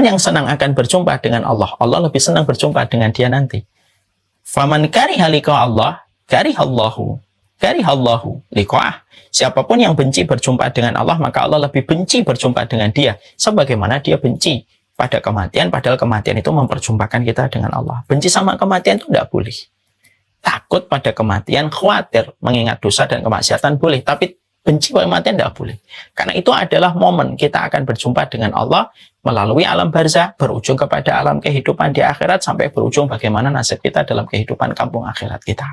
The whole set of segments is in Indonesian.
yang senang akan berjumpa dengan Allah, Allah lebih senang berjumpa dengan dia nanti. Faman kariha liqa Allah, karihallahu liqa'ah. Siapapun yang benci berjumpa dengan Allah, maka Allah lebih benci berjumpa dengan dia. Sebagaimana dia benci pada kematian, padahal kematian itu memperjumpakan kita dengan Allah. Benci sama kematian itu tidak boleh. Takut pada kematian, khawatir mengingat dosa dan kemaksiatan boleh, tapi benci pada kematian tidak boleh. Karena itu adalah momen kita akan berjumpa dengan Allah melalui alam barzah, berujung kepada alam kehidupan di akhirat, sampai berujung bagaimana nasib kita dalam kehidupan kampung akhirat kita.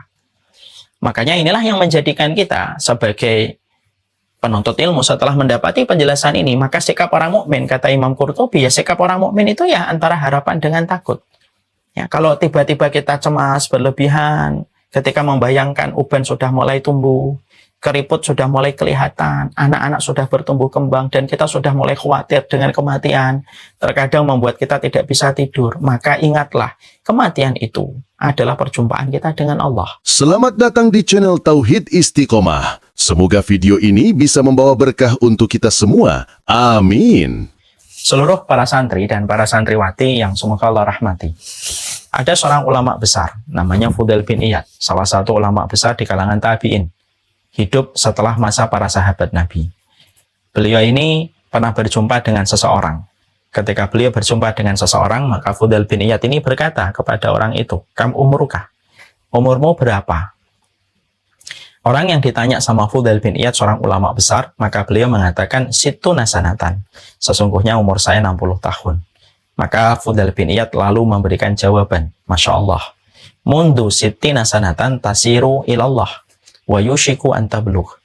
Makanya inilah yang menjadikan kita sebagai penuntut ilmu setelah mendapati penjelasan ini, maka sikap orang mukmin, kata Imam Qurtubi, ya sikap orang mukmin itu ya antara harapan dengan takut. Ya, kalau tiba-tiba kita cemas berlebihan ketika membayangkan uban sudah mulai tumbuh, keriput sudah mulai kelihatan, anak-anak sudah bertumbuh kembang, dan kita sudah mulai khawatir dengan kematian, terkadang membuat kita tidak bisa tidur, maka ingatlah, kematian itu adalah perjumpaan kita dengan Allah. Selamat datang di channel Tauhid Istiqomah. Semoga video ini bisa membawa berkah untuk kita semua. Amin. Seluruh para santri dan para santriwati yang semoga Allah rahmati. Ada seorang ulama besar, namanya Fudail bin Iyad, salah satu ulama besar di kalangan tabi'in. Hidup setelah masa para sahabat Nabi. Beliau ini pernah berjumpa dengan seseorang. Ketika beliau berjumpa dengan seseorang, maka Fudail bin Iyad ini berkata kepada orang itu, "Kam umurka? Umurmu berapa?" Orang yang ditanya sama Fudail bin Iyad, seorang ulama besar, maka beliau mengatakan, "Sittuna sanatan." Sesungguhnya umur saya 60 tahun. Maka Fudail bin Iyad lalu memberikan jawaban, "Masya Allah, mundu sittina sanatan tasiru ilallah, wa yushiku antablugh."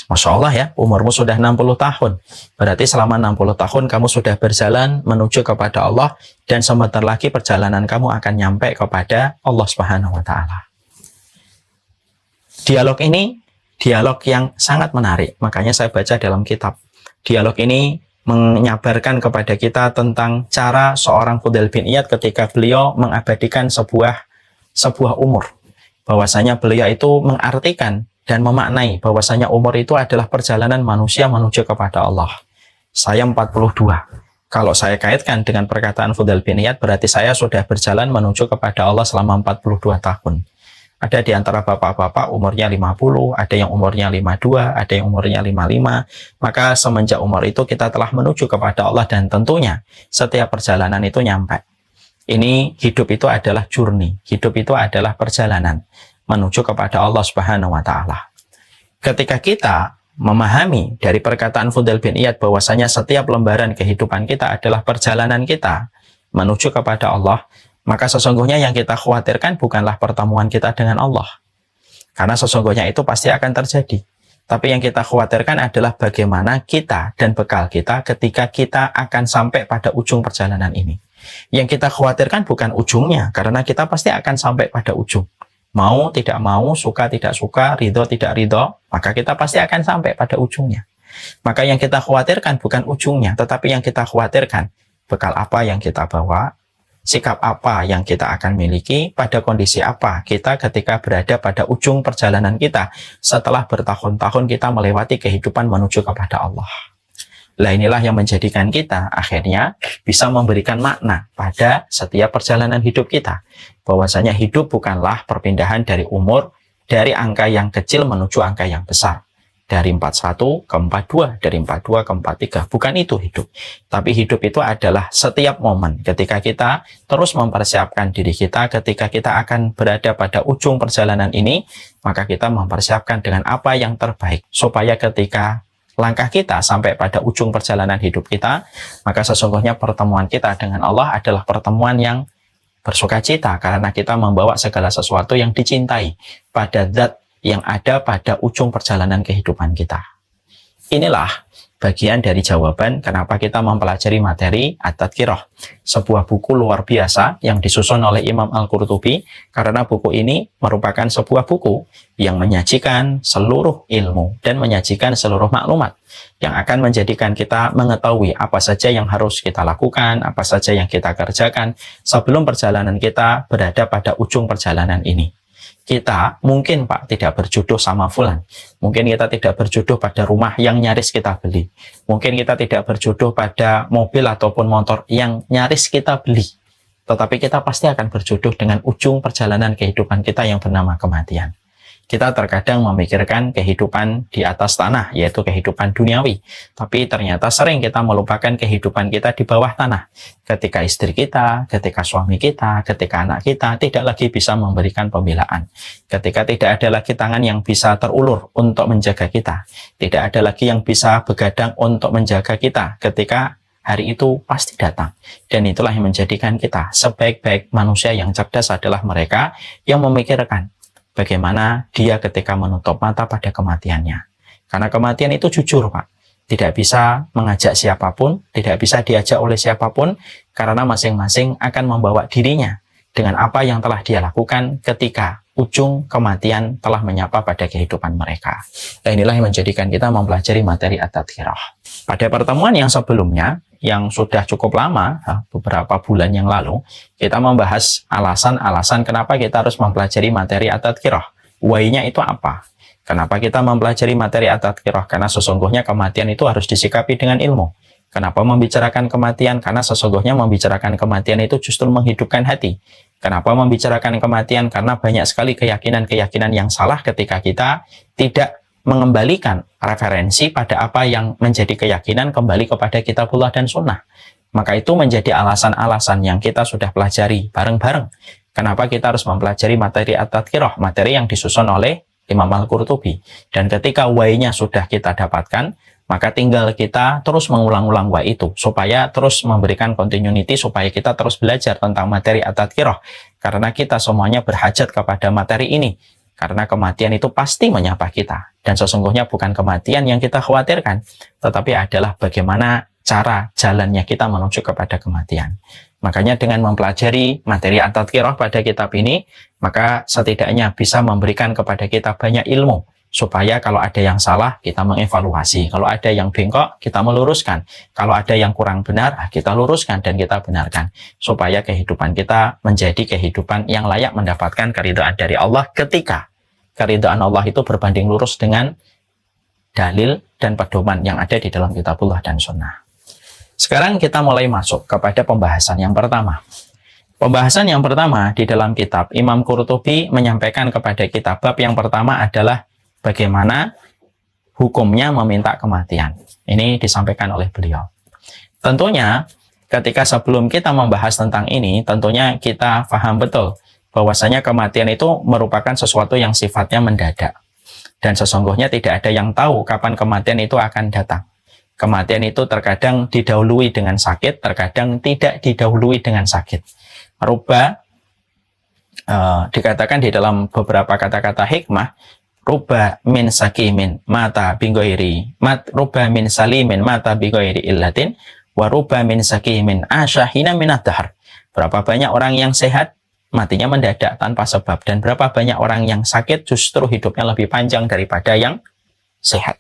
Masya Allah ya, umurmu sudah 60 tahun. Berarti selama 60 tahun kamu sudah berjalan menuju kepada Allah, dan sebentar lagi perjalanan kamu akan nyampe kepada Allah Subhanahu wa Ta'ala. Dialog ini dialog yang sangat menarik, makanya saya baca dalam kitab. Dialog ini menyabarkan kepada kita tentang cara seorang Fudail bin Iyad ketika beliau mengabadikan sebuah umur. Bahwasanya beliau itu mengartikan dan memaknai bahwasanya umur itu adalah perjalanan manusia menuju kepada Allah. Saya 42. Kalau saya kaitkan dengan perkataan Fudail bin Iyad, berarti saya sudah berjalan menuju kepada Allah selama 42 tahun. Ada di antara bapak-bapak umurnya 50, ada yang umurnya 52, ada yang umurnya 55. Maka semenjak umur itu kita telah menuju kepada Allah, dan tentunya setiap perjalanan itu nyampe. Ini hidup itu adalah journey, hidup itu adalah perjalanan menuju kepada Allah Subhanahu wa Ta'ala. Ketika kita memahami dari perkataan Fudail bin Iyad bahwasanya setiap lembaran kehidupan kita adalah perjalanan kita menuju kepada Allah, maka sesungguhnya yang kita khawatirkan bukanlah pertemuan kita dengan Allah, karena sesungguhnya itu pasti akan terjadi. Tapi yang kita khawatirkan adalah bagaimana kita dan bekal kita ketika kita akan sampai pada ujung perjalanan ini. Yang kita khawatirkan bukan ujungnya, karena kita pasti akan sampai pada ujung. Mau tidak mau, suka tidak suka, ridho tidak ridho, maka kita pasti akan sampai pada ujungnya. Maka yang kita khawatirkan bukan ujungnya, tetapi yang kita khawatirkan bekal apa yang kita bawa, sikap apa yang kita akan miliki, pada kondisi apa kita ketika berada pada ujung perjalanan kita setelah bertahun-tahun kita melewati kehidupan menuju kepada Allah. Nah, inilah yang menjadikan kita akhirnya bisa memberikan makna pada setiap perjalanan hidup kita. Bahwasanya hidup bukanlah perpindahan dari umur, dari angka yang kecil menuju angka yang besar. Dari 41 ke 42, dari 42 ke 43. Bukan itu hidup. Tapi hidup itu adalah setiap momen ketika kita terus mempersiapkan diri kita, ketika kita akan berada pada ujung perjalanan ini, maka kita mempersiapkan dengan apa yang terbaik. Supaya ketika langkah kita sampai pada ujung perjalanan hidup kita, maka sesungguhnya pertemuan kita dengan Allah adalah pertemuan yang bersukacita, karena kita membawa segala sesuatu yang dicintai pada zat yang ada pada ujung perjalanan kehidupan kita. Inilah bagian dari jawaban kenapa kita mempelajari materi At-Tadhkirah, sebuah buku luar biasa yang disusun oleh Imam Al-Qurtubi, karena buku ini merupakan sebuah buku yang menyajikan seluruh ilmu dan menyajikan seluruh maklumat yang akan menjadikan kita mengetahui apa saja yang harus kita lakukan, apa saja yang kita kerjakan sebelum perjalanan kita berada pada ujung perjalanan ini. Kita mungkin Pak tidak berjodoh sama fulan. Mungkin kita tidak berjodoh pada rumah yang nyaris kita beli. Mungkin kita tidak berjodoh pada mobil ataupun motor yang nyaris kita beli. Tetapi kita pasti akan berjodoh dengan ujung perjalanan kehidupan kita yang bernama kematian. Kita terkadang memikirkan kehidupan di atas tanah, yaitu kehidupan duniawi. Tapi ternyata sering kita melupakan kehidupan kita di bawah tanah. Ketika istri kita, ketika suami kita, ketika anak kita tidak lagi bisa memberikan pembelaan. Ketika tidak ada lagi tangan yang bisa terulur untuk menjaga kita. Tidak ada lagi yang bisa begadang untuk menjaga kita. Ketika hari itu pasti datang. Dan itulah yang menjadikan kita sebaik-baik manusia yang cerdas adalah mereka yang memikirkan bagaimana dia ketika menutup mata pada kematiannya. Karena kematian itu jujur, Pak. Tidak bisa mengajak siapapun, tidak bisa diajak oleh siapapun, karena masing-masing akan membawa dirinya dengan apa yang telah dia lakukan ketika ujung kematian telah menyapa pada kehidupan mereka. Dan inilah yang menjadikan kita mempelajari materi at-tadhkirah. Pada pertemuan yang sebelumnya, yang sudah cukup lama, beberapa bulan yang lalu, kita membahas alasan-alasan kenapa kita harus mempelajari materi at-tadhkirah. Why-nya itu apa? Kenapa kita mempelajari materi at-tadhkirah? Karena sesungguhnya kematian itu harus disikapi dengan ilmu. Kenapa membicarakan kematian? Karena sesungguhnya membicarakan kematian itu justru menghidupkan hati. Kenapa membicarakan kematian? Karena banyak sekali keyakinan-keyakinan yang salah ketika kita tidak mengembalikan referensi pada apa yang menjadi keyakinan kembali kepada kitabullah dan sunnah. Maka itu menjadi alasan-alasan yang kita sudah pelajari bareng-bareng. Kenapa kita harus mempelajari materi at-tadhkirah, materi yang disusun oleh Imam Al-Qurtubi. Dan ketika why-nya sudah kita dapatkan, maka tinggal kita terus mengulang-ulang why itu, supaya terus memberikan continuity, supaya kita terus belajar tentang materi at-tadhkirah. Karena kita semuanya berhajat kepada materi ini. Karena kematian itu pasti menyapa kita. Dan sesungguhnya bukan kematian yang kita khawatirkan, tetapi adalah bagaimana cara jalannya kita menuju kepada kematian. Makanya dengan mempelajari materi at-tadhkirah pada kitab ini, maka setidaknya bisa memberikan kepada kita banyak ilmu, supaya kalau ada yang salah, kita mengevaluasi. Kalau ada yang bengkok, kita meluruskan. Kalau ada yang kurang benar, kita luruskan dan kita benarkan. Supaya kehidupan kita menjadi kehidupan yang layak mendapatkan keridhaan dari Allah ketika keridhaan Allah itu berbanding lurus dengan dalil dan pedoman yang ada di dalam kitabullah dan sunnah. Sekarang kita mulai masuk kepada pembahasan yang pertama. Pembahasan yang pertama di dalam kitab, Imam Qurtubi menyampaikan kepada kita bab yang pertama adalah bagaimana hukumnya meminta kematian. Ini disampaikan oleh beliau. Tentunya ketika sebelum kita membahas tentang ini, tentunya kita paham betul bahwasanya kematian itu merupakan sesuatu yang sifatnya mendadak. Dan sesungguhnya tidak ada yang tahu kapan kematian itu akan datang. Kematian itu terkadang didahului dengan sakit, terkadang tidak didahului dengan sakit. Dikatakan di dalam beberapa kata-kata hikmah, ruba min sakimin mata binggoiri, ruba min salimin mata binggoiri illatin, wa ruba min sakimin asyahina minad dahar. Berapa banyak orang yang sehat matinya mendadak tanpa sebab, dan berapa banyak orang yang sakit justru hidupnya lebih panjang daripada yang sehat.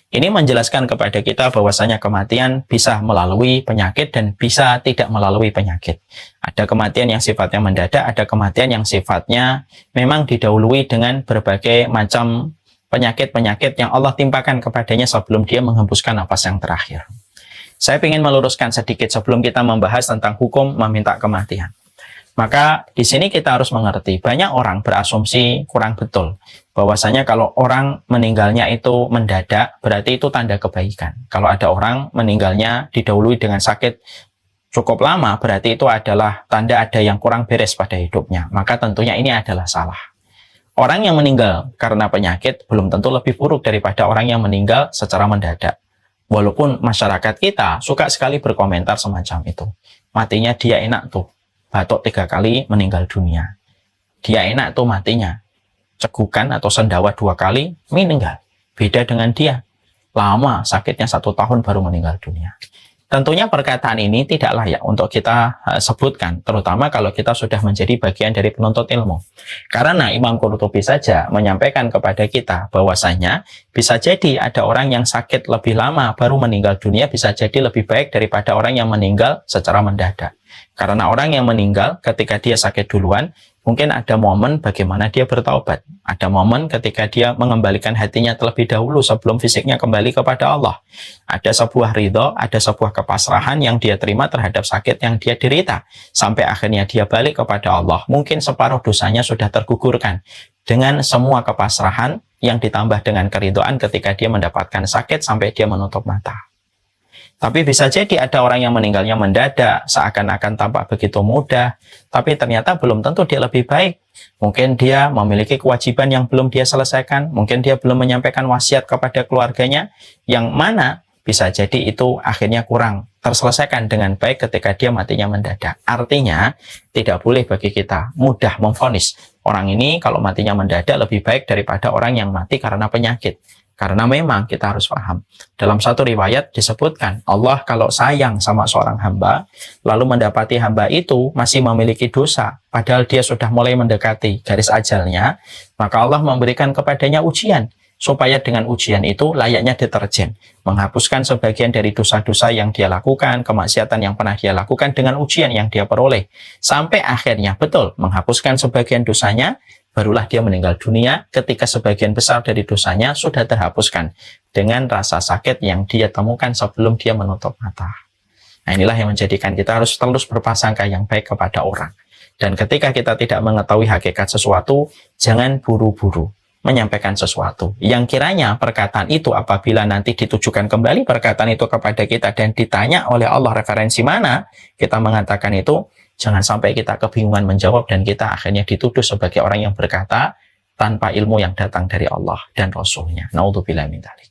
Ini menjelaskan kepada kita bahwasanya kematian bisa melalui penyakit dan bisa tidak melalui penyakit. Ada kematian yang sifatnya mendadak, ada kematian yang sifatnya memang didahului dengan berbagai macam penyakit-penyakit yang Allah timpakan kepadanya sebelum dia menghembuskan napas yang terakhir. Saya ingin meluruskan sedikit sebelum kita membahas tentang hukum meminta kematian. Maka di sini kita harus mengerti, banyak orang berasumsi kurang betul bahwasanya kalau orang meninggalnya itu mendadak, berarti itu tanda kebaikan. Kalau ada orang meninggalnya didahului dengan sakit cukup lama, berarti itu adalah tanda ada yang kurang beres pada hidupnya. Maka tentunya ini adalah salah. Orang yang meninggal karena penyakit belum tentu lebih buruk daripada orang yang meninggal secara mendadak. Walaupun masyarakat kita suka sekali berkomentar semacam itu. Matinya dia enak tuh. Batuk 3 kali meninggal dunia. Dia enak tuh matinya. Cegukan atau sendawa 2 kali meninggal. Beda dengan dia. Lama sakitnya 1 tahun baru meninggal dunia. Tentunya perkataan ini tidak layak untuk kita sebutkan, terutama kalau kita sudah menjadi bagian dari penuntut ilmu. Karena Imam Qurtubi saja menyampaikan kepada kita bahwasanya bisa jadi ada orang yang sakit lebih lama baru meninggal dunia, bisa jadi lebih baik daripada orang yang meninggal secara mendadak. Karena orang yang meninggal ketika dia sakit duluan, Mungkin ada momen bagaimana dia bertaubat. Ada momen ketika dia mengembalikan hatinya terlebih dahulu sebelum fisiknya kembali kepada Allah. Ada sebuah ridho, ada sebuah kepasrahan yang dia terima terhadap sakit yang dia derita. Sampai akhirnya dia balik kepada Allah. Mungkin separuh dosanya sudah tergugurkan. Dengan semua kepasrahan yang ditambah dengan keridhaan ketika dia mendapatkan sakit sampai dia menutup mata. Tapi bisa jadi ada orang yang meninggalnya mendadak, seakan-akan tampak begitu mudah, tapi ternyata belum tentu dia lebih baik. Mungkin dia memiliki kewajiban yang belum dia selesaikan, mungkin dia belum menyampaikan wasiat kepada keluarganya, yang mana bisa jadi itu akhirnya kurang terselesaikan dengan baik ketika dia matinya mendadak. Artinya, tidak boleh bagi kita mudah memvonis orang ini kalau matinya mendadak lebih baik daripada orang yang mati karena penyakit. Karena memang kita harus paham. Dalam satu riwayat disebutkan, Allah kalau sayang sama seorang hamba, lalu mendapati hamba itu masih memiliki dosa, padahal dia sudah mulai mendekati garis ajalnya, maka Allah memberikan kepadanya ujian, supaya dengan ujian itu layaknya deterjen, menghapuskan sebagian dari dosa-dosa yang dia lakukan, kemaksiatan yang pernah dia lakukan dengan ujian yang dia peroleh. Sampai akhirnya betul menghapuskan sebagian dosanya, barulah dia meninggal dunia ketika sebagian besar dari dosanya sudah terhapuskan dengan rasa sakit yang dia temukan sebelum dia menutup mata. Nah, inilah yang menjadikan kita harus terus berprasangka yang baik kepada orang. Dan ketika kita tidak mengetahui hakikat sesuatu, jangan buru-buru menyampaikan sesuatu. Yang kiranya perkataan itu apabila nanti ditujukan kembali perkataan itu kepada kita dan ditanya oleh Allah referensi mana, kita mengatakan itu, jangan sampai kita kebingungan menjawab dan kita akhirnya dituduh sebagai orang yang berkata tanpa ilmu yang datang dari Allah dan Rasul-Nya. Naudzubillah min dzalik.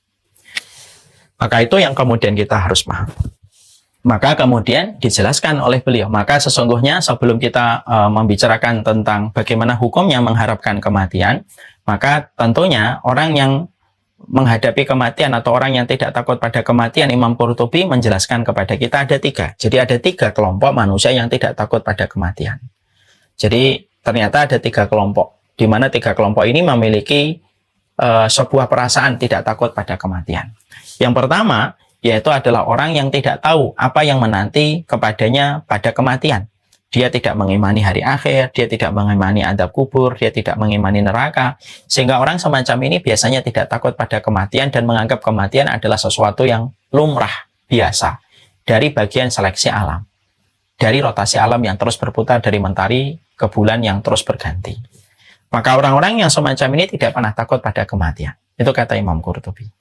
Maka itu yang kemudian kita harus paham. Maka kemudian dijelaskan oleh beliau, maka sesungguhnya sebelum kita membicarakan tentang bagaimana hukumnya mengharapkan kematian, maka tentunya orang yang menghadapi kematian atau orang yang tidak takut pada kematian, Imam Qurtubi menjelaskan kepada kita ada 3. Jadi ada 3 kelompok manusia yang tidak takut pada kematian. Jadi ternyata ada 3 kelompok, di mana 3 kelompok ini memiliki sebuah perasaan tidak takut pada kematian. Yang pertama yaitu adalah orang yang tidak tahu apa yang menanti kepadanya pada kematian. Dia tidak mengimani hari akhir, dia tidak mengimani adab kubur, dia tidak mengimani neraka. Sehingga orang semacam ini biasanya tidak takut pada kematian dan menganggap kematian adalah sesuatu yang lumrah, biasa. Dari bagian seleksi alam. Dari rotasi alam yang terus berputar dari mentari ke bulan yang terus berganti. Maka orang-orang yang semacam ini tidak pernah takut pada kematian. Itu kata Imam Qurtubi.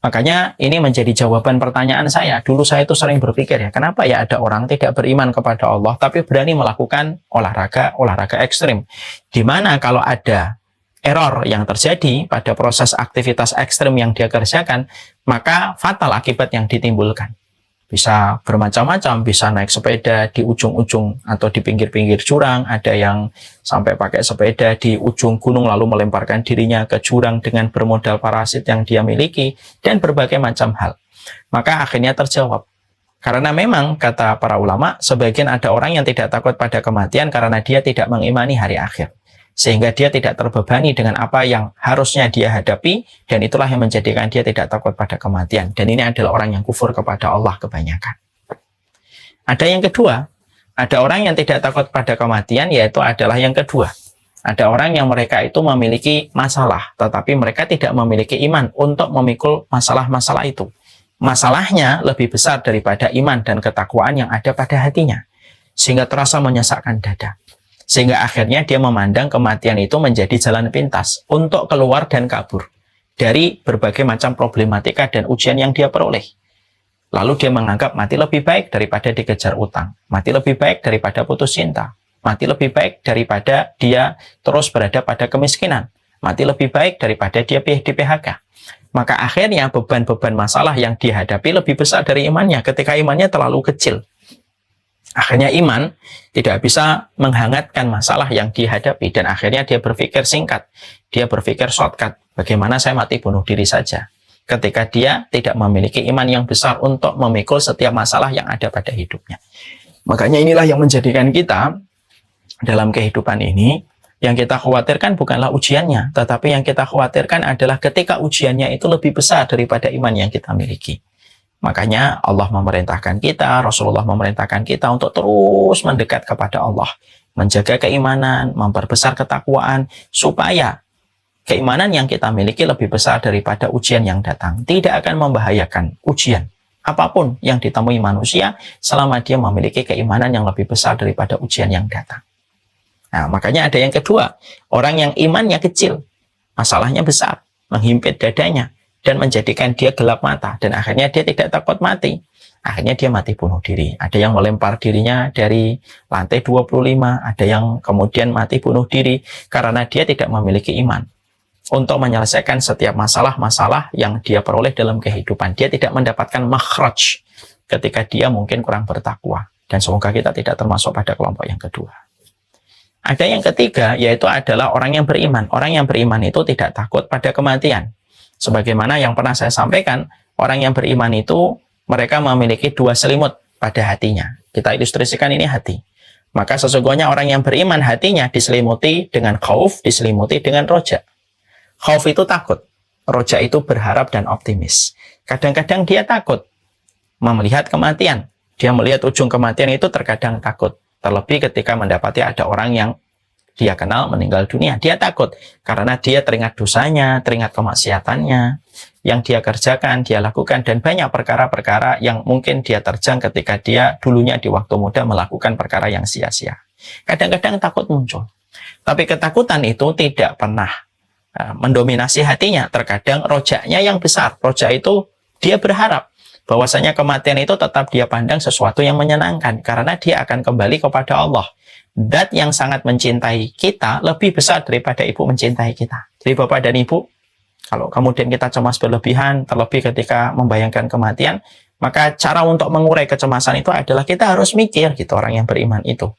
Makanya ini menjadi jawaban pertanyaan saya. Dulu saya itu sering berpikir ya, kenapa ya ada orang tidak beriman kepada Allah tapi berani melakukan olahraga ekstrim. Dimana kalau ada error yang terjadi pada proses aktivitas ekstrim yang dia kerjakan, maka fatal akibat yang ditimbulkan. Bisa bermacam-macam, bisa naik sepeda di ujung-ujung atau di pinggir-pinggir jurang, ada yang sampai pakai sepeda di ujung gunung lalu melemparkan dirinya ke jurang dengan bermodal parasit yang dia miliki, dan berbagai macam hal. Maka akhirnya terjawab. Karena memang, kata para ulama, sebagian ada orang yang tidak takut pada kematian karena dia tidak mengimani hari akhir. Sehingga dia tidak terbebani dengan apa yang harusnya dia hadapi, dan itulah yang menjadikan dia tidak takut pada kematian. Dan ini adalah orang yang kufur kepada Allah kebanyakan. Ada yang kedua, ada orang yang tidak takut pada kematian, yaitu adalah yang kedua. Ada orang yang mereka itu memiliki masalah, tetapi mereka tidak memiliki iman untuk memikul masalah-masalah itu. Masalahnya lebih besar daripada iman dan ketakwaan yang ada pada hatinya. Sehingga terasa menyesakkan dada. Sehingga akhirnya dia memandang kematian itu menjadi jalan pintas untuk keluar dan kabur dari berbagai macam problematika dan ujian yang dia peroleh. Lalu dia menganggap mati lebih baik daripada dikejar utang, mati lebih baik daripada putus cinta, mati lebih baik daripada dia terus berada pada kemiskinan, mati lebih baik daripada dia di PHK. Maka akhirnya beban-beban masalah yang dihadapi lebih besar dari imannya ketika imannya terlalu kecil. Akhirnya iman tidak bisa menghangatkan masalah yang dihadapi dan akhirnya dia berpikir singkat, dia berpikir shortcut, bagaimana saya mati bunuh diri saja. Ketika dia tidak memiliki iman yang besar untuk memikul setiap masalah yang ada pada hidupnya. Makanya inilah yang menjadikan kita dalam kehidupan ini, yang kita khawatirkan bukanlah ujiannya, tetapi yang kita khawatirkan adalah ketika ujiannya itu lebih besar daripada iman yang kita miliki. Makanya Allah memerintahkan kita, Rasulullah memerintahkan kita untuk terus mendekat kepada Allah. menjaga keimanan, memperbesar ketakwaan, supaya keimanan yang kita miliki lebih besar daripada ujian yang datang. Tidak akan membahayakan ujian apapun yang ditemui manusia selama dia memiliki keimanan yang lebih besar daripada ujian yang datang. Nah, makanya ada yang kedua, orang yang imannya kecil, masalahnya besar, menghimpit dadanya, dan menjadikan dia gelap mata, dan akhirnya dia tidak takut mati. Akhirnya dia mati bunuh diri. Ada yang melempar dirinya dari lantai 25, ada yang kemudian mati bunuh diri karena dia tidak memiliki iman untuk menyelesaikan setiap masalah-masalah yang dia peroleh dalam kehidupan. Dia tidak mendapatkan makhraj ketika dia mungkin kurang bertakwa. Dan semoga kita tidak termasuk pada kelompok yang kedua. Ada yang ketiga, yaitu adalah orang yang beriman. Orang yang beriman itu tidak takut pada kematian. Sebagaimana yang pernah saya sampaikan, orang yang beriman itu mereka memiliki dua selimut pada hatinya. Kita ilustrasikan ini hati. Maka sesungguhnya orang yang beriman hatinya diselimuti dengan khauf, diselimuti dengan roja. Khauf itu takut, roja itu berharap dan optimis. Kadang-kadang dia takut melihat kematian. Dia melihat ujung kematian itu terkadang takut. Terlebih ketika mendapati ada orang yang dia kenal meninggal dunia. Dia takut karena dia teringat dosanya, teringat kemaksiatannya, yang dia kerjakan, dia lakukan, dan banyak perkara-perkara yang mungkin dia terjang ketika dia dulunya di waktu muda melakukan perkara yang sia-sia. Kadang-kadang takut muncul. Tapi ketakutan itu tidak pernah mendominasi hatinya. Terkadang rojanya yang besar. Roja itu dia berharap bahwasanya kematian itu tetap dia pandang sesuatu yang menyenangkan, karena dia akan kembali kepada Allah. Dat yang sangat mencintai kita lebih besar daripada ibu mencintai kita. Jadi bapak dan ibu, kalau kemudian kita cemas berlebihan, terlebih ketika membayangkan kematian, maka cara untuk mengurai kecemasan itu adalah kita harus mikir, gitu, orang yang beriman itu,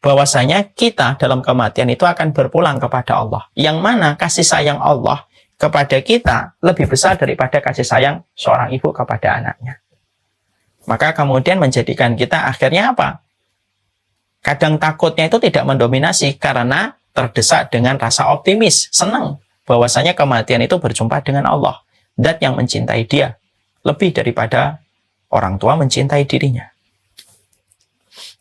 bahwasanya kita dalam kematian itu akan berpulang kepada Allah. Yang mana kasih sayang Allah kepada kita lebih besar daripada kasih sayang seorang ibu kepada anaknya. Maka kemudian menjadikan kita akhirnya apa? Kadang takutnya itu tidak mendominasi karena terdesak dengan rasa optimis, senang bahwasanya kematian itu berjumpa dengan Allah, dat yang mencintai dia lebih daripada orang tua mencintai dirinya.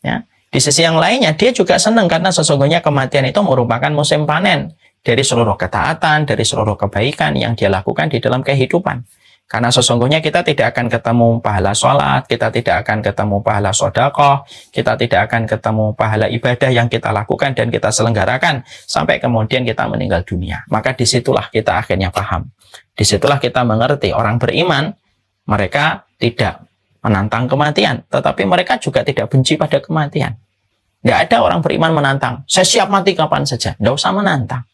Ya. Di sisi yang lainnya, dia juga senang karena sesungguhnya kematian itu merupakan musim panen dari seluruh ketaatan, dari seluruh kebaikan yang dia lakukan di dalam kehidupan. Karena sesungguhnya kita tidak akan ketemu pahala sholat, kita tidak akan ketemu pahala sedekah, kita tidak akan ketemu pahala ibadah yang kita lakukan dan kita selenggarakan sampai kemudian kita meninggal dunia. Maka disitulah kita akhirnya paham. Disitulah kita mengerti orang beriman, mereka tidak menantang kematian, tetapi mereka juga tidak benci pada kematian. Tidak ada orang beriman menantang, saya siap mati kapan saja. Tidak usah menantang.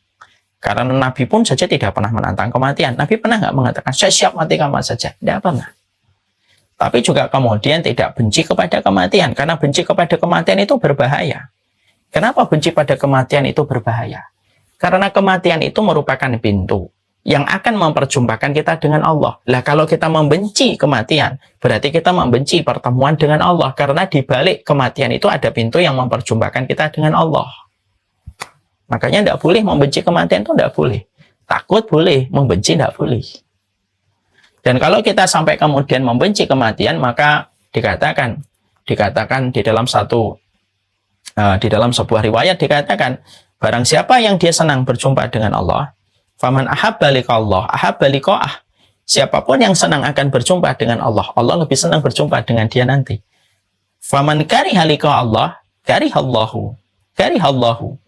Karena Nabi pun saja tidak pernah menantang kematian. Nabi pernah nggak mengatakan, saya siap mati kapan saja? Tidak pernah. Tapi juga kemudian tidak benci kepada kematian. Karena benci kepada kematian itu berbahaya. Kenapa benci pada kematian itu berbahaya? Karena kematian itu merupakan pintu yang akan memperjumpakan kita dengan Allah. Lah kalau kita membenci kematian, berarti kita membenci pertemuan dengan Allah. Karena di balik kematian itu ada pintu yang memperjumpakan kita dengan Allah. Makanya tidak boleh membenci kematian, itu tidak boleh. Takut boleh, membenci tidak boleh. Dan kalau kita sampai kemudian membenci kematian, maka dikatakan di dalam sebuah riwayat dikatakan, barang siapa yang dia senang berjumpa dengan Allah, faman ahabba liqa'allah ahabba liqa'ah. Siapapun yang senang akan berjumpa dengan Allah, Allah lebih senang berjumpa dengan dia nanti. Faman kariha liqa'allah karihallahu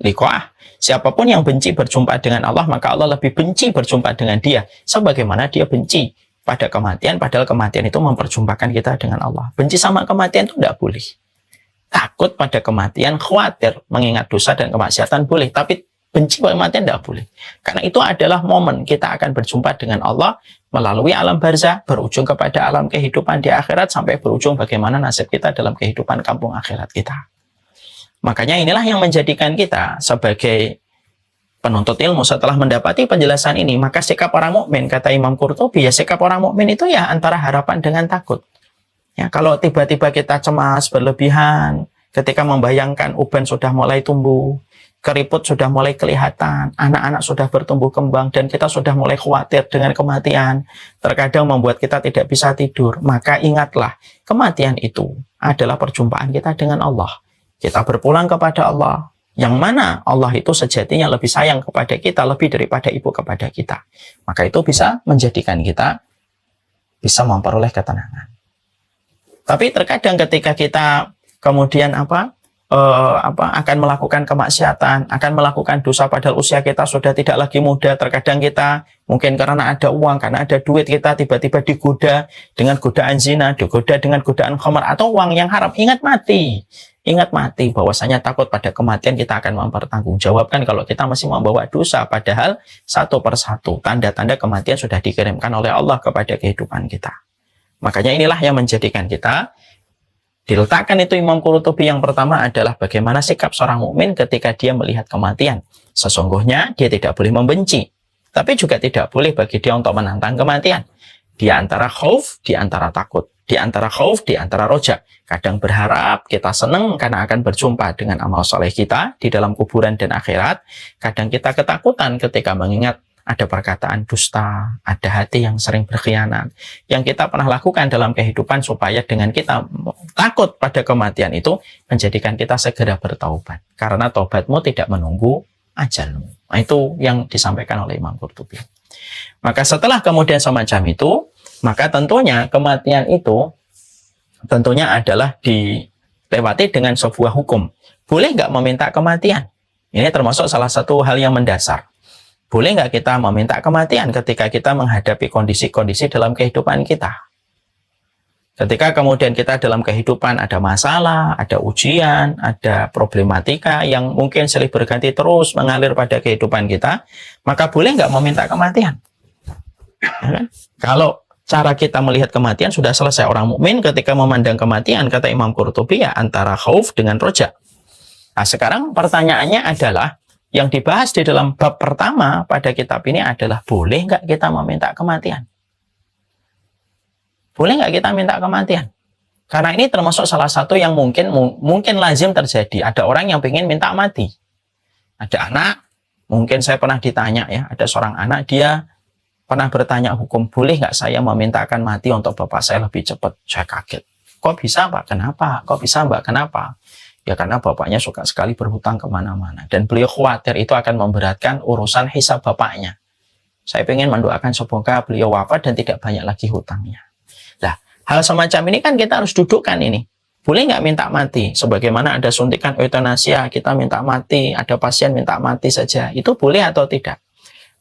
liqa'ah. Siapapun yang benci berjumpa dengan Allah, maka Allah lebih benci berjumpa dengan dia. Sebagaimana dia benci pada kematian, padahal kematian itu memperjumpakan kita dengan Allah. Benci sama kematian itu tidak boleh. Takut pada kematian, khawatir mengingat dosa dan kemaksiatan boleh. Tapi benci pada kematian tidak boleh. Karena itu adalah momen kita akan berjumpa dengan Allah melalui alam barzah, berujung kepada alam kehidupan di akhirat, sampai berujung bagaimana nasib kita dalam kehidupan kampung akhirat kita. Makanya inilah yang menjadikan kita sebagai penuntut ilmu setelah mendapati penjelasan ini, maka sikap orang mukmin, kata Imam Qurtubi, ya sikap orang mukmin itu ya antara harapan dengan takut. Ya, kalau tiba-tiba kita cemas berlebihan ketika membayangkan uban sudah mulai tumbuh, keriput sudah mulai kelihatan, anak-anak sudah bertumbuh kembang, dan kita sudah mulai khawatir dengan kematian, terkadang membuat kita tidak bisa tidur, maka ingatlah, kematian itu adalah perjumpaan kita dengan Allah. Kita berpulang kepada Allah, Yang mana Allah itu sejatinya lebih sayang kepada kita, lebih daripada ibu kepada kita. Maka itu bisa menjadikan kita bisa memperoleh ketenangan. Tapi terkadang ketika kita kemudian akan melakukan kemaksiatan, akan melakukan dosa padahal usia kita sudah tidak lagi muda. Terkadang kita mungkin karena ada uang, karena ada duit, kita tiba-tiba digoda dengan godaan zina, digoda dengan godaan khamar atau uang yang haram. Ingat mati bahwasanya takut pada kematian kita akan mempertanggungjawabkan kalau kita masih membawa dosa, padahal satu persatu tanda-tanda kematian sudah dikirimkan oleh Allah kepada kehidupan kita. Makanya inilah yang menjadikan kita diletakkan itu Imam Qurtubi yang pertama adalah bagaimana sikap seorang mukmin ketika dia melihat kematian. Sesungguhnya dia tidak boleh membenci, tapi juga tidak boleh bagi dia untuk menantang kematian. Di antara khauf, di antara takut, di antara khauf, di antara roja. Kadang berharap kita senang karena akan berjumpa dengan amal soleh kita di dalam kuburan dan akhirat. Kadang kita ketakutan ketika mengingat ada perkataan dusta, ada hati yang sering berkhianat, yang kita pernah lakukan dalam kehidupan supaya dengan kita takut pada kematian itu menjadikan kita segera bertaubat. Karena taubatmu tidak menunggu ajalmu. Nah, itu yang disampaikan oleh Imam Qurtubi. Maka setelah kemudian semacam itu, maka tentunya kematian itu tentunya adalah dilewati dengan sebuah hukum. Boleh nggak meminta kematian? Ini termasuk salah satu hal yang mendasar. Boleh nggak kita meminta kematian ketika kita menghadapi kondisi-kondisi dalam kehidupan kita? Ketika kemudian kita dalam kehidupan ada masalah, ada ujian, ada problematika yang mungkin silih berganti terus mengalir pada kehidupan kita, maka boleh nggak meminta kematian? Ya kan? Kalau cara kita melihat kematian sudah selesai, orang mukmin ketika memandang kematian, kata Imam Qurtubi, ya antara khauf dengan roja. Nah, sekarang pertanyaannya adalah, yang dibahas di dalam bab pertama pada kitab ini adalah boleh nggak kita meminta kematian? Boleh nggak kita minta kematian? Karena ini termasuk salah satu yang mungkin lazim terjadi. Ada orang yang ingin minta mati. Ada anak, mungkin saya pernah ditanya ya, ada seorang anak dia pernah bertanya hukum, boleh nggak saya memintakan mati untuk bapak saya lebih cepat? Saya kaget. Kok bisa Pak? Kenapa? Kok bisa Mbak? Kenapa? Ya karena bapaknya suka sekali berhutang kemana-mana. Dan beliau khawatir itu akan memberatkan urusan hisab bapaknya. Saya ingin mendoakan semoga beliau wafat dan tidak banyak lagi hutangnya. Nah, hal semacam ini kan kita harus dudukkan ini. Boleh nggak minta mati? Sebagaimana ada suntikan euthanasia, kita minta mati, ada pasien minta mati saja. Itu boleh atau tidak?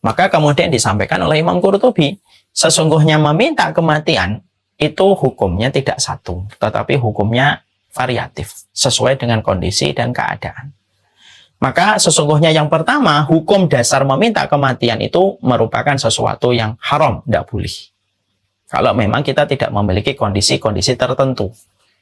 Maka kemudian disampaikan oleh Imam Qurtubi, sesungguhnya meminta kematian itu hukumnya tidak satu, tetapi hukumnya variatif, sesuai dengan kondisi dan keadaan. Maka sesungguhnya yang pertama, hukum dasar meminta kematian itu merupakan sesuatu yang haram, tidak boleh. Kalau memang kita tidak memiliki kondisi-kondisi tertentu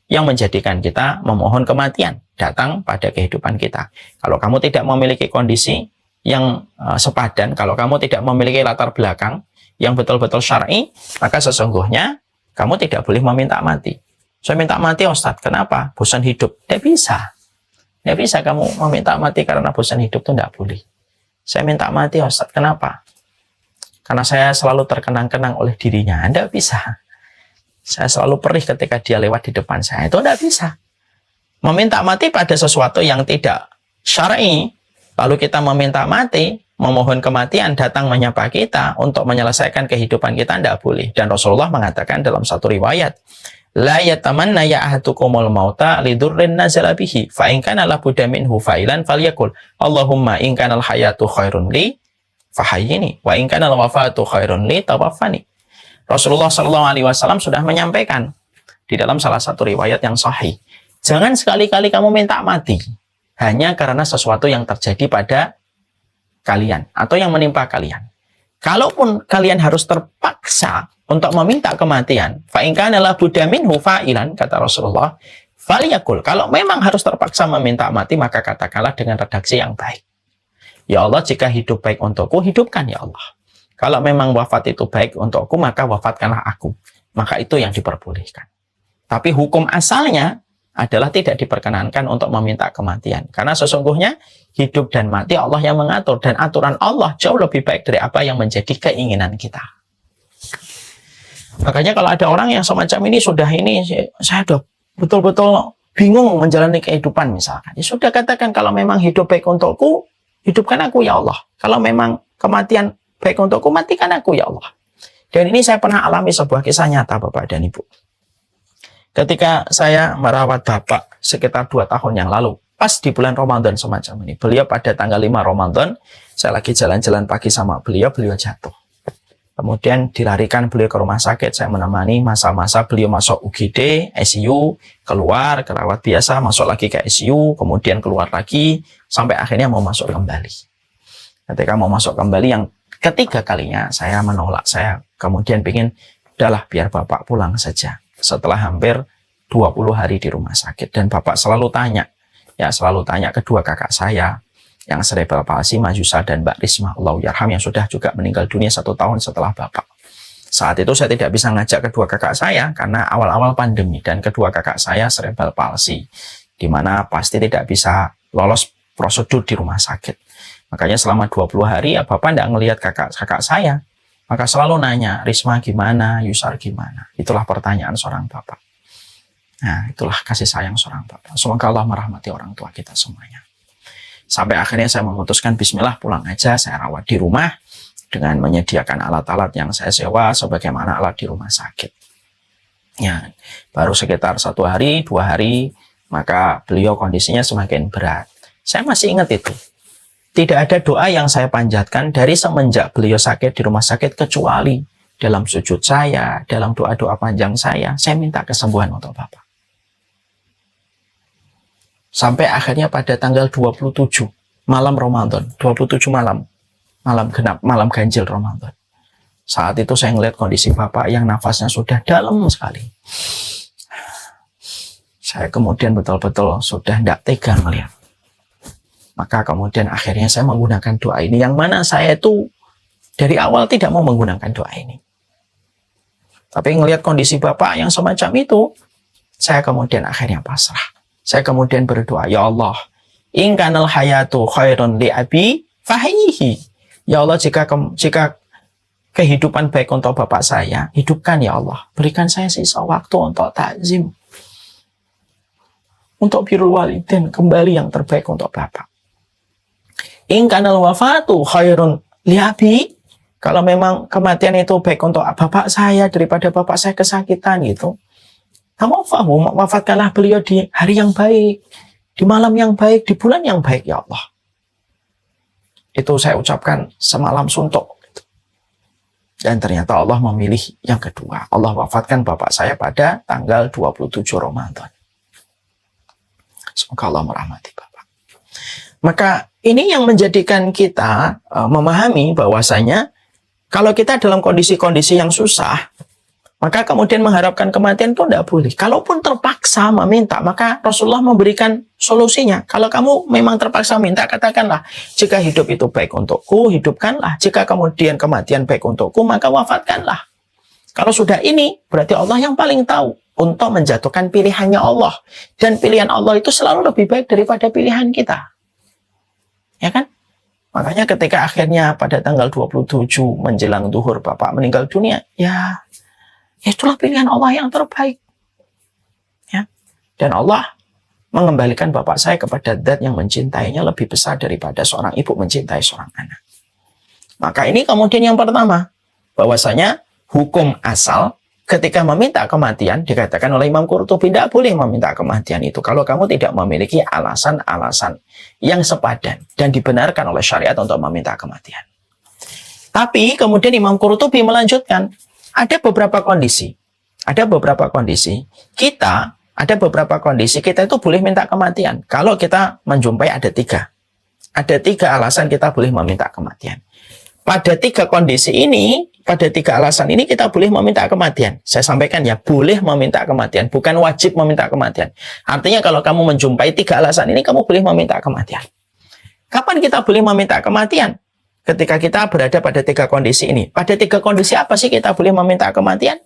yang menjadikan kita memohon kematian datang pada kehidupan kita. Kalau kamu tidak memiliki kondisi yang sepadan, kalau kamu tidak memiliki latar belakang yang betul-betul syar'i, maka sesungguhnya kamu tidak boleh meminta mati. Saya minta mati Ustadz, kenapa? Bosan hidup. Tidak bisa. Tidak bisa kamu meminta mati karena bosan hidup itu tidak boleh. Saya minta mati Ustadz, kenapa? Karena saya selalu terkenang-kenang oleh dirinya. Tidak bisa. Saya selalu perih ketika dia lewat di depan saya. Itu tidak bisa. Meminta mati pada sesuatu yang tidak syar'i, lalu kita meminta mati, memohon kematian datang menyapa kita untuk menyelesaikan kehidupan kita, tidak boleh. Dan Rasulullah mengatakan dalam satu riwayat, la yatamanna ya ahadukumul mauta lidurrin nazala bihi fa in kana la budda minhu fa'ilan falyakul Allahumma in kana al hayatu khairun li fahayyini wa in kana al wafatu khairun li tawaffani. Rasulullah sallallahu alaihi wasallam sudah menyampaikan di dalam salah satu riwayat yang sahih, jangan sekali-kali kamu minta mati hanya karena sesuatu yang terjadi pada kalian atau yang menimpa kalian. Kalaupun kalian harus terpaksa untuk meminta kematian, fa in kana la budda minhu fa'ilan, kata Rasulullah, falyakul, kalau memang harus terpaksa meminta mati, maka katakanlah dengan redaksi yang baik. Ya Allah, jika hidup baik untukku, hidupkan ya Allah. Kalau memang wafat itu baik untukku, maka wafatkanlah aku. Maka itu yang diperbolehkan. Tapi hukum asalnya adalah tidak diperkenankan untuk meminta kematian. Karena sesungguhnya hidup dan mati Allah yang mengatur. Dan aturan Allah jauh lebih baik dari apa yang menjadi keinginan kita. Makanya kalau ada orang yang semacam ini, saya udah betul-betul bingung menjalani kehidupan misalkan. Ya sudah katakan kalau memang hidup baik untukku, hidupkan aku ya Allah. Kalau memang kematian baik untukku, matikan aku ya Allah. Dan ini saya pernah alami sebuah kisah nyata Bapak dan Ibu. Ketika saya merawat Bapak sekitar 2 tahun yang lalu, pas di bulan Ramadan semacam ini, beliau pada tanggal 5 Ramadan, saya lagi jalan-jalan pagi sama beliau jatuh. Kemudian dilarikan beliau ke rumah sakit, saya menemani masa-masa beliau masuk UGD, ICU, keluar, kerawat biasa, masuk lagi ke ICU, kemudian keluar lagi, sampai akhirnya mau masuk kembali. Ketika mau masuk kembali yang ketiga kalinya, saya menolak, saya kemudian ingin, udahlah biar Bapak pulang saja. Setelah hampir 20 hari di rumah sakit, dan Bapak selalu tanya kedua kakak saya, yang cerebral palsy, Majusa dan Mbak Risma Allahyarham, yang sudah juga meninggal dunia 1 tahun setelah Bapak. Saat itu saya tidak bisa ngajak kedua kakak saya karena awal-awal pandemi, dan kedua kakak saya cerebral palsy, di mana pasti tidak bisa lolos prosedur di rumah sakit. Makanya selama 20 hari ya Bapak tidak ngelihat kakak saya, maka selalu nanya, Risma gimana, Yusar gimana. Itulah pertanyaan seorang Bapak. Nah, itulah kasih sayang seorang Bapak. Semoga Allah merahmati orang tua kita semuanya. Sampai akhirnya saya memutuskan bismillah pulang aja, saya rawat di rumah dengan menyediakan alat-alat yang saya sewa sebagaimana alat di rumah sakit. Ya, baru sekitar 1 hari, 2 hari, maka beliau kondisinya semakin berat. Saya masih ingat itu. Tidak ada doa yang saya panjatkan dari semenjak beliau sakit di rumah sakit, kecuali dalam sujud saya, dalam doa-doa panjang saya minta kesembuhan untuk Bapak. Sampai akhirnya pada tanggal 27 malam Ramadan, 27 malam genap, malam ganjil Ramadan. Saat itu saya melihat kondisi Bapak yang nafasnya sudah dalam sekali. Saya kemudian betul-betul sudah tidak tega melihat. Maka kemudian akhirnya saya menggunakan doa ini, yang mana saya itu dari awal tidak mau menggunakan doa ini. Tapi melihat kondisi Bapak yang semacam itu, saya kemudian akhirnya pasrah. Saya kemudian berdoa, ya Allah, in kanal hayatu khairun li abi fahyihi. Ya Allah, jika kehidupan baik untuk Bapak saya, hidupkan ya Allah. Berikan saya sisa waktu untuk takzim, untuk birrul walidain, kembali yang terbaik untuk Bapak. In kanal wafatu khairun li abi. Kalau memang kematian itu baik untuk Bapak saya daripada Bapak saya kesakitan gitu, kamu wafatkanlah beliau di hari yang baik, di malam yang baik, di bulan yang baik ya Allah. Itu saya ucapkan semalam suntuk. Dan ternyata Allah memilih yang kedua. Allah wafatkan Bapak saya pada tanggal 27 Ramadan. Semoga Allah merahmati Bapak. Maka ini yang menjadikan kita memahami bahwasanya kalau kita dalam kondisi-kondisi yang susah, maka kemudian mengharapkan kematian itu tidak boleh. Kalaupun terpaksa meminta, maka Rasulullah memberikan solusinya. Kalau kamu memang terpaksa minta, katakanlah, jika hidup itu baik untukku, hidupkanlah. Jika kemudian kematian baik untukku, maka wafatkanlah. Kalau sudah ini, berarti Allah yang paling tahu untuk menjatuhkan pilihannya Allah. Dan pilihan Allah itu selalu lebih baik daripada pilihan kita. Ya kan? Makanya ketika akhirnya pada tanggal 27 menjelang duhur Bapak meninggal dunia, ya itulah pilihan Allah yang terbaik. Ya. Dan Allah mengembalikan Bapak saya kepada zat yang mencintainya lebih besar daripada seorang ibu mencintai seorang anak. Maka ini kemudian yang pertama, bahwasanya hukum asal ketika meminta kematian, dikatakan oleh Imam Qurtubi, tidak boleh meminta kematian itu kalau kamu tidak memiliki alasan-alasan yang sepadan dan dibenarkan oleh syariat untuk meminta kematian. Tapi kemudian Imam Qurtubi melanjutkan, ada beberapa kondisi kita itu boleh minta kematian. Kalau kita menjumpai ada tiga alasan kita boleh meminta kematian. Pada tiga alasan ini kita boleh meminta kematian. Saya sampaikan ya, boleh meminta kematian, bukan wajib meminta kematian. Artinya kalau kamu menjumpai 3 alasan ini, kamu boleh meminta kematian. Kapan kita boleh meminta kematian? Ketika kita berada pada 3 kondisi ini. Pada 3 kondisi apa sih kita boleh meminta kematian?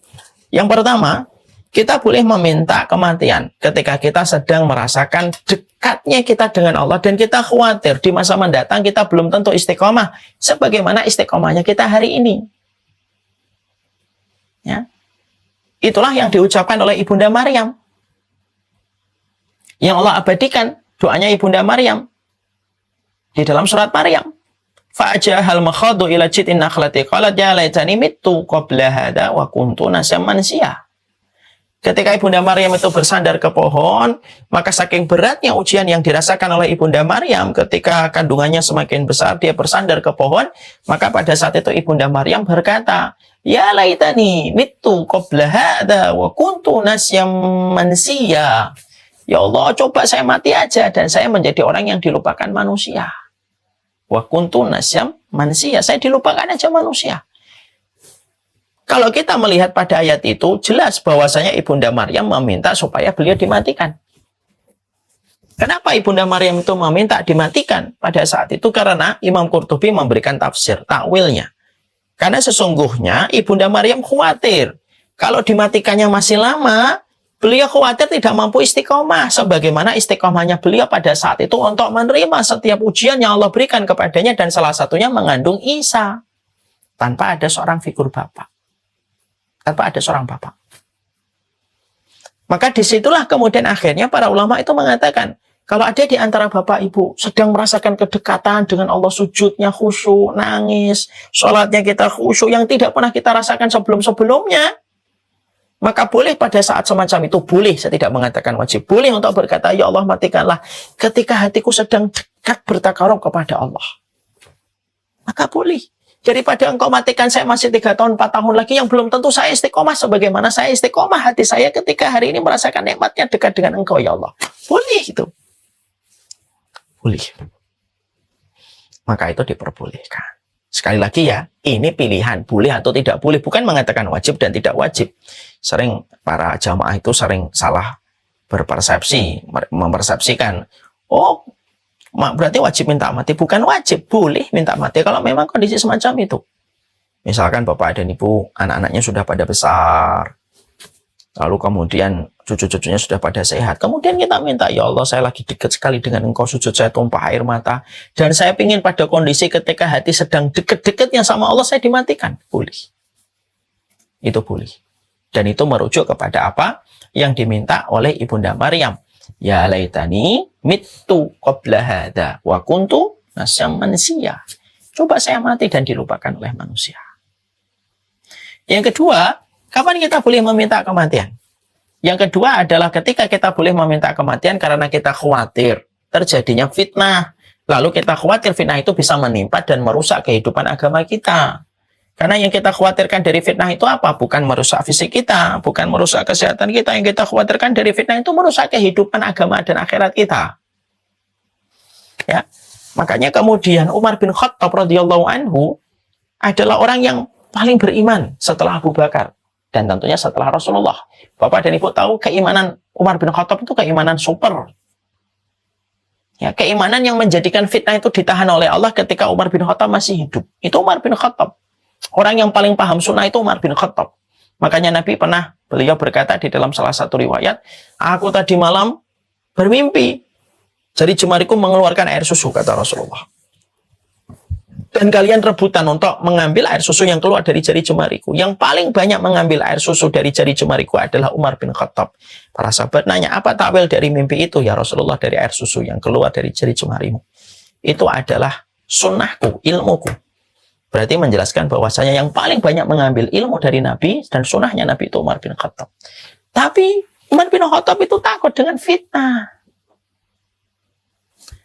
Yang pertama, kita boleh meminta kematian ketika kita sedang merasakan dekatnya kita dengan Allah dan kita khawatir di masa mendatang kita belum tentu istiqomah sebagaimana istiqomahnya kita hari ini. Ya. Itulah yang diucapkan oleh Ibunda Maryam. Yang Allah abadikan doanya Ibunda Maryam di dalam surat Maryam. Fa'ajahal makhadu ila jid'in nakhlati qalat ya laitani mittu qabla hadha wa kuntu nasiyan mansiya. Ketika Ibunda Maryam itu bersandar ke pohon, maka saking beratnya ujian yang dirasakan oleh Ibunda Maryam ketika kandungannya semakin besar, dia bersandar ke pohon, maka pada saat itu Ibunda Maryam berkata, ya laitani mittu qabla hadha wa kuntu nasiyan mansiya. Ya Allah, coba saya mati aja dan saya menjadi orang yang dilupakan manusia. Wa kuntu nasiyan mansiya, saya dilupakan aja manusia. Kalau kita melihat pada ayat itu, jelas bahwasanya Ibunda Maryam meminta supaya beliau dimatikan. Kenapa Ibunda Maryam itu meminta dimatikan pada saat itu? Karena Imam Qurtubi memberikan tafsir, takwilnya. Karena sesungguhnya Ibunda Maryam khawatir. Kalau dimatikannya masih lama, beliau khawatir tidak mampu istiqomah. Sebagaimana istiqomahnya beliau pada saat itu untuk menerima setiap ujian yang Allah berikan kepadanya. Dan salah satunya mengandung Isa. Tanpa ada seorang figur bapak. Tanpa ada seorang bapak. Maka disitulah kemudian akhirnya para ulama itu mengatakan, kalau ada di antara bapak ibu sedang merasakan kedekatan dengan Allah, sujudnya khusyuk, nangis, sholatnya kita khusyuk, yang tidak pernah kita rasakan sebelum-sebelumnya, maka boleh pada saat semacam itu, boleh, saya tidak mengatakan wajib, boleh untuk berkata, ya Allah matikanlah ketika hatiku sedang dekat bertakarub kepada Allah. Maka boleh. Daripada engkau matikan saya masih 3 tahun, 4 tahun lagi yang belum tentu saya istiqomah sebagaimana saya istiqomah hati saya ketika hari ini merasakan nikmatnya dekat dengan engkau ya Allah. Boleh itu. Boleh. Maka itu diperbolehkan. Sekali lagi ya, ini pilihan boleh atau tidak boleh, bukan mengatakan wajib dan tidak wajib. Sering para jamaah itu sering salah berpersepsi, mempersepsikan, oh berarti wajib minta mati. Bukan wajib, boleh minta mati kalau memang kondisi semacam itu. Misalkan bapak dan ibu, anak-anaknya sudah pada besar, lalu kemudian cucu-cucunya sudah pada sehat, kemudian kita minta, ya Allah saya lagi dekat sekali dengan engkau, sujud saya tumpah air mata, dan saya ingin pada kondisi ketika hati sedang dekat-dekatnya sama Allah, saya dimatikan. Boleh. Itu boleh. Dan itu merujuk kepada apa yang diminta oleh Ibunda Maryam. Ya laitani mittu qabla hadha wa kuntu nasiyan mansiya. Coba saya mati dan dilupakan oleh manusia. Yang kedua, kapan kita boleh meminta kematian? Yang kedua adalah ketika kita boleh meminta kematian karena kita khawatir terjadinya fitnah. Lalu kita khawatir fitnah itu bisa menimpa dan merusak kehidupan agama kita. Karena yang kita khawatirkan dari fitnah itu apa? Bukan merusak fisik kita, bukan merusak kesehatan kita. Yang kita khawatirkan dari fitnah itu merusak kehidupan agama dan akhirat kita. Ya, makanya kemudian Umar bin Khattab radhiyallahu anhu adalah orang yang paling beriman setelah Abu Bakar dan tentunya setelah Rasulullah. Bapak dan Ibu tahu keimanan Umar bin Khattab itu keimanan super. Ya, keimanan yang menjadikan fitnah itu ditahan oleh Allah ketika Umar bin Khattab masih hidup. Itu Umar bin Khattab. Orang yang paling paham sunnah itu Umar bin Khattab. Makanya Nabi beliau berkata di dalam salah satu riwayat, aku tadi malam bermimpi, jari jemariku mengeluarkan air susu, kata Rasulullah. Dan kalian rebutan untuk mengambil air susu yang keluar dari jari jemariku. Yang paling banyak mengambil air susu dari jari jemariku adalah Umar bin Khattab. Para sahabat nanya, apa takwil dari mimpi itu? Ya Rasulullah, dari air susu yang keluar dari jari jemarimu. Itu adalah sunnahku, ilmuku. Berarti menjelaskan bahwasanya yang paling banyak mengambil ilmu dari Nabi dan sunnahnya Nabi itu Umar bin Khattab. Tapi Umar bin Khattab itu takut dengan fitnah.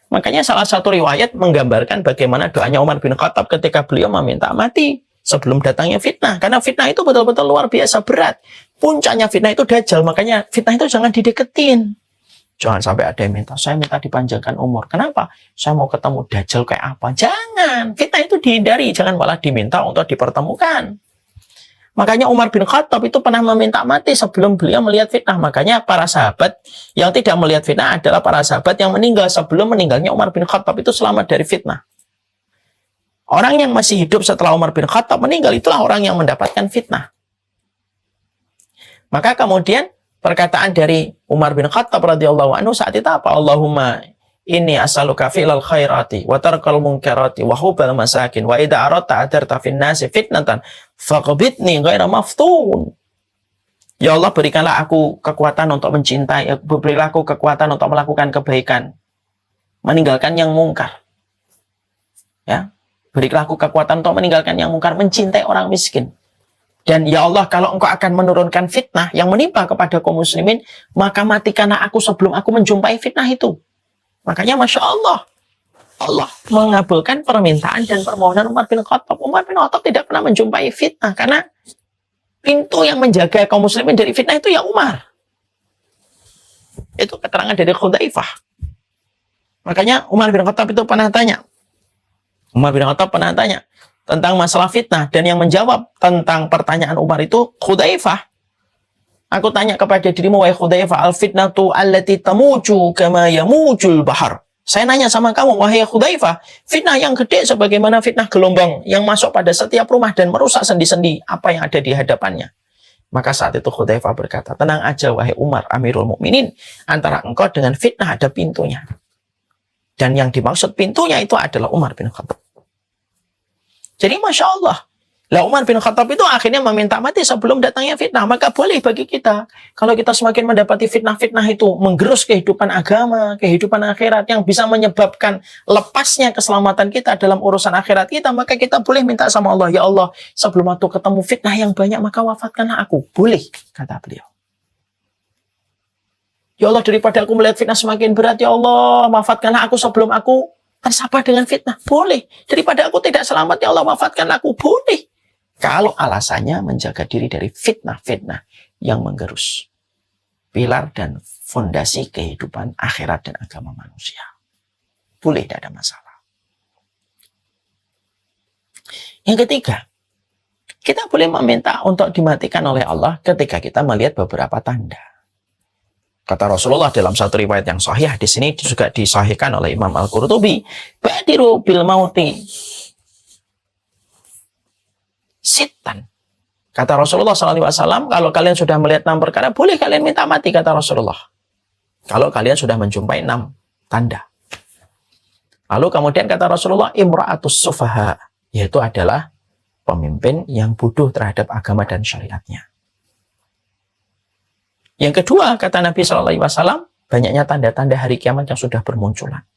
Makanya salah satu riwayat menggambarkan bagaimana doanya Umar bin Khattab ketika beliau meminta mati sebelum datangnya fitnah. Karena fitnah itu betul-betul luar biasa berat. Puncaknya fitnah itu Dajjal. Makanya fitnah itu jangan dideketin. Jangan sampai ada yang minta, saya minta dipanjangkan umur. Kenapa? Saya mau ketemu Dajjal kayak apa? Jangan. Fitnah itu dihindari. Jangan malah diminta untuk dipertemukan. Makanya Umar bin Khattab itu pernah meminta mati sebelum beliau melihat fitnah. Makanya para sahabat yang tidak melihat fitnah adalah para sahabat yang meninggal sebelum meninggalnya Umar bin Khattab itu selamat dari fitnah. Orang yang masih hidup setelah Umar bin Khattab meninggal itulah orang yang mendapatkan fitnah. Maka kemudian perkataan dari Umar bin Khattab radhiyallahu anhu saat itu apa? Allahumma inni as'aluka fi'lal khairati wa tarkal munkarati wa hubbal masakin wa idza aradta adarta fin nasi fitnatan faqbidni ghaira maftun. Ya Allah, berikanlah aku kekuatan untuk mencintai, berilah aku kekuatan untuk melakukan kebaikan, meninggalkan yang mungkar. Ya, berilah aku kekuatan untuk meninggalkan yang mungkar, mencintai orang miskin. Dan ya Allah, kalau engkau akan menurunkan fitnah yang menimpa kepada kaum muslimin, maka matikanlah aku sebelum aku menjumpai fitnah itu. Makanya Masya Allah, Allah mengabulkan permintaan dan permohonan Umar bin Khattab. Umar bin Khattab tidak pernah menjumpai fitnah, karena pintu yang menjaga kaum muslimin dari fitnah itu ya Umar. Itu keterangan dari Hudzaifah. Makanya Umar bin Khattab itu pernah tanya. Umar bin Khattab pernah tanya tentang masalah fitnah, dan yang menjawab tentang pertanyaan Umar itu Hudzaifah. Aku tanya kepada dirimu, wahai Hudzaifah, al-fitnatu allati tamuju kama yamujul bahar. Saya nanya sama kamu, wahai Hudzaifah, fitnah yang gede sebagaimana fitnah gelombang yang masuk pada setiap rumah dan merusak sendi-sendi apa yang ada di hadapannya. Maka saat itu Hudzaifah berkata, tenang aja wahai Umar, Amirul Mukminin, antara engkau dengan fitnah ada pintunya. Dan yang dimaksud pintunya itu adalah Umar bin Khattab. Jadi Masya Allah, lah Umar bin Khattab itu akhirnya meminta mati sebelum datangnya fitnah. Maka boleh bagi kita, kalau kita semakin mendapati fitnah-fitnah itu menggerus kehidupan agama, kehidupan akhirat, yang bisa menyebabkan lepasnya keselamatan kita dalam urusan akhirat kita, maka kita boleh minta sama Allah, ya Allah, sebelum aku ketemu fitnah yang banyak, maka wafatkanlah aku. Boleh, kata beliau. Ya Allah, daripada aku melihat fitnah semakin berat, ya Allah, wafatkanlah aku sebelum aku tersabar dengan fitnah. Boleh. Daripada aku tidak selamat, ya Allah, wafatkanlah aku. Boleh. Kalau alasannya menjaga diri dari fitnah-fitnah yang menggerus pilar dan fondasi kehidupan akhirat dan agama manusia. Boleh, tidak ada masalah. Yang ketiga, kita boleh meminta untuk dimatikan oleh Allah ketika kita melihat beberapa tanda. Kata Rasulullah dalam satu riwayat yang sahih, di sini juga disahihkan oleh Imam Al-Qurtubi, badiru bil mauti sitan. Kata Rasulullah SAW, kalau kalian sudah melihat 6 perkara, boleh kalian minta mati, kata Rasulullah. Kalau kalian sudah menjumpai 6 tanda. Lalu kemudian kata Rasulullah, imra'atus sufaha, yaitu adalah pemimpin yang bodoh terhadap agama dan syariatnya. Yang kedua, kata Nabi SAW, banyaknya tanda-tanda hari kiamat yang sudah bermunculan.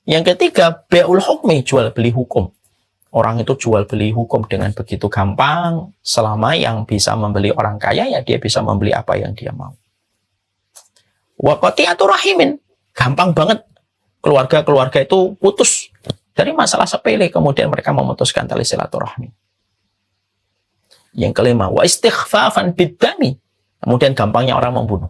Yang ketiga, be'ul hukmi, jual beli hukum. Orang itu jual beli hukum dengan begitu gampang, selama yang bisa membeli orang kaya, ya dia bisa membeli apa yang dia mau. Wa qati'atur rahimin, gampang banget keluarga-keluarga itu putus dari masalah sepele, kemudian mereka memutuskan tali silaturahmi. Yang kelima, wa istighfafan biddami, kemudian gampangnya orang membunuh.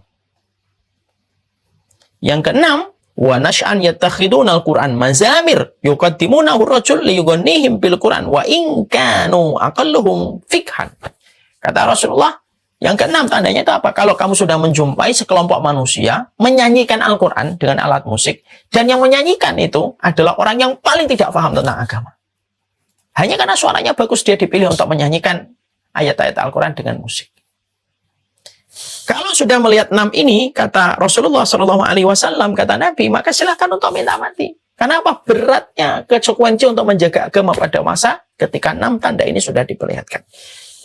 Yang keenam, wa nash'an yattakhiduna al-Qur'an mazamir yuqaddimunahu ar-rajul liyughnihim bil Qur'an wa in kanu aqalluhum fikhan. Kata Rasulullah, yang keenam tandanya itu apa? Kalau kamu sudah menjumpai sekelompok manusia menyanyikan Al-Qur'an dengan alat musik, dan yang menyanyikan itu adalah orang yang paling tidak paham tentang agama. Hanya karena suaranya bagus dia dipilih untuk menyanyikan ayat-ayat Al-Qur'an dengan musik. Kalau sudah melihat 6 ini, kata Rasulullah SAW, kata Nabi, maka silahkan untuk minta mati. Karena apa? Beratnya konsekuensi untuk menjaga agama pada masa ketika 6 tanda ini sudah diperlihatkan.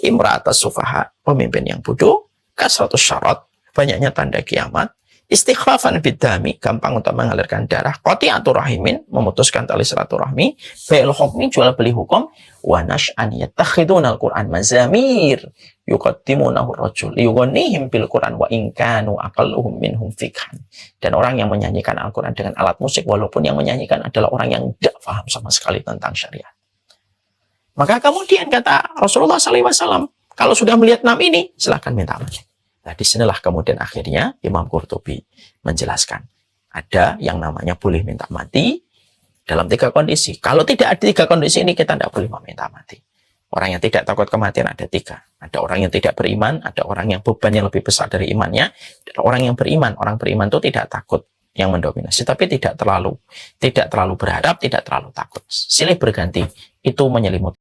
Imra'atus sufaha, pemimpin yang bodoh, kasratus syarat, banyaknya tanda kiamat, istighfafan biddami, gampang untuk mengalirkan darah, qati'atur rahimin, memutuskan tali silaturahmi, bai'ul hukmi, jual beli hukum, wa nash'an yattakhiduna al-Qur'an mazamir yuqaddimunahu ar-rajul liyughnihim bil Qur'an wa in kanu aqalluhum minhum fikhan. Dan orang yang menyanyikan Al-Qur'an dengan alat musik, walaupun yang menyanyikan adalah orang yang tidak paham sama sekali tentang syariat. Maka kemudian kata Rasulullah SAW, kalau sudah melihat 6 ini, silahkan minta mati. Nah, disinilah kemudian akhirnya Imam Qurtubi menjelaskan, ada yang namanya boleh minta mati dalam 3 kondisi. Kalau tidak ada 3 kondisi ini, kita tidak boleh meminta mati. Orang yang tidak takut kematian ada 3. Ada orang yang tidak beriman, ada orang yang bebannya lebih besar dari imannya, ada orang yang beriman. Orang beriman itu tidak takut yang mendominasi, tapi tidak terlalu berharap, tidak terlalu takut. Silih berganti, itu menyelimuti.